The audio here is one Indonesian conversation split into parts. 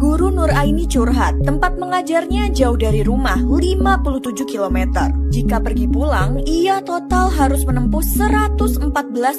Guru Nur Aini curhat, tempat mengajarnya jauh dari rumah 57 km. Jika pergi pulang, ia total harus menempuh 114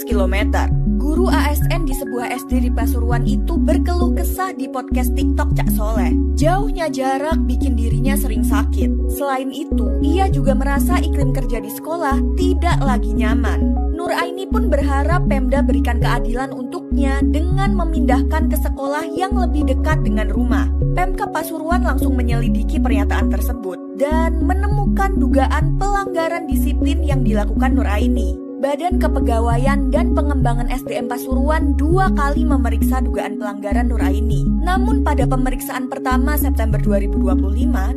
km. Guru ASN di sebuah SD di Pasuruan itu berkeluh kesah di podcast TikTok Cak Soleh. Jauhnya jarak bikin dirinya sering sakit. Selain itu, ia juga merasa iklim kerja di sekolah tidak lagi nyaman. Nur Aini pun berharap Pemda berikan keadilan untuknya dengan memindahkan ke sekolah yang lebih dekat dengan rumah. Pemkab Pasuruan langsung menyelidiki pernyataan tersebut dan menemukan dugaan pelanggaran disiplin yang dilakukan Nur Aini. Badan Kepegawaian dan Pengembangan SDM Pasuruan 2 kali memeriksa dugaan pelanggaran Nur Aini. Namun pada pemeriksaan pertama September 2025,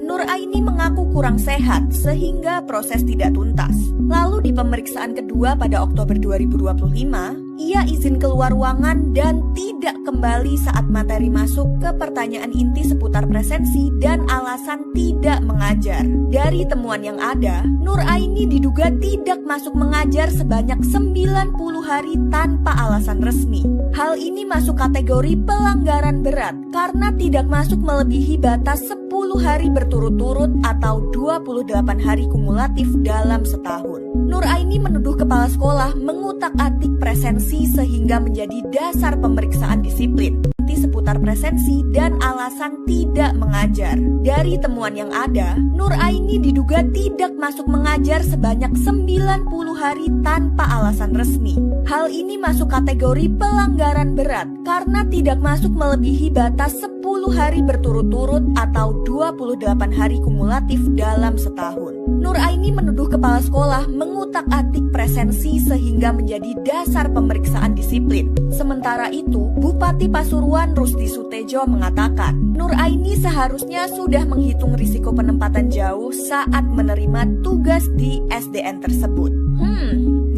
Nur Aini mengaku kurang sehat sehingga proses tidak tuntas. Lalu di pemeriksaan kedua pada Oktober 2025, ia izin keluar ruangan dan tidak kembali saat materi masuk ke pertanyaan inti seputar presensi dan alasan tidak mengajar. Dari temuan yang ada, Nur Aini diduga tidak masuk mengajar sebanyak 90 hari tanpa alasan resmi. Hal ini masuk kategori pelanggaran berat karena tidak masuk melebihi batas 10 hari berturut-turut atau 28 hari kumulatif dalam setahun. Nur Aini menuduh kepala sekolah mengutak-atik presensi sehingga menjadi dasar pemeriksaan disiplin seputar presensi dan alasan tidak mengajar. Dari temuan yang ada, Nur Aini diduga tidak masuk mengajar sebanyak 90 hari tanpa alasan resmi. Hal ini masuk kategori pelanggaran berat karena tidak masuk melebihi batas 10 hari berturut-turut atau 28 hari kumulatif dalam setahun. Nur Aini menuduh kepala sekolah mengutak-atik presensi sehingga menjadi dasar pemeriksaan disiplin. Sementara itu, Bupati Pasuruan Rusdi Sutejo mengatakan, Nur Aini seharusnya sudah menghitung risiko penempatan jauh saat menerima tugas di SDN tersebut.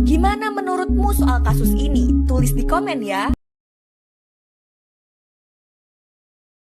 Gimana menurutmu soal kasus ini? Tulis di komen ya.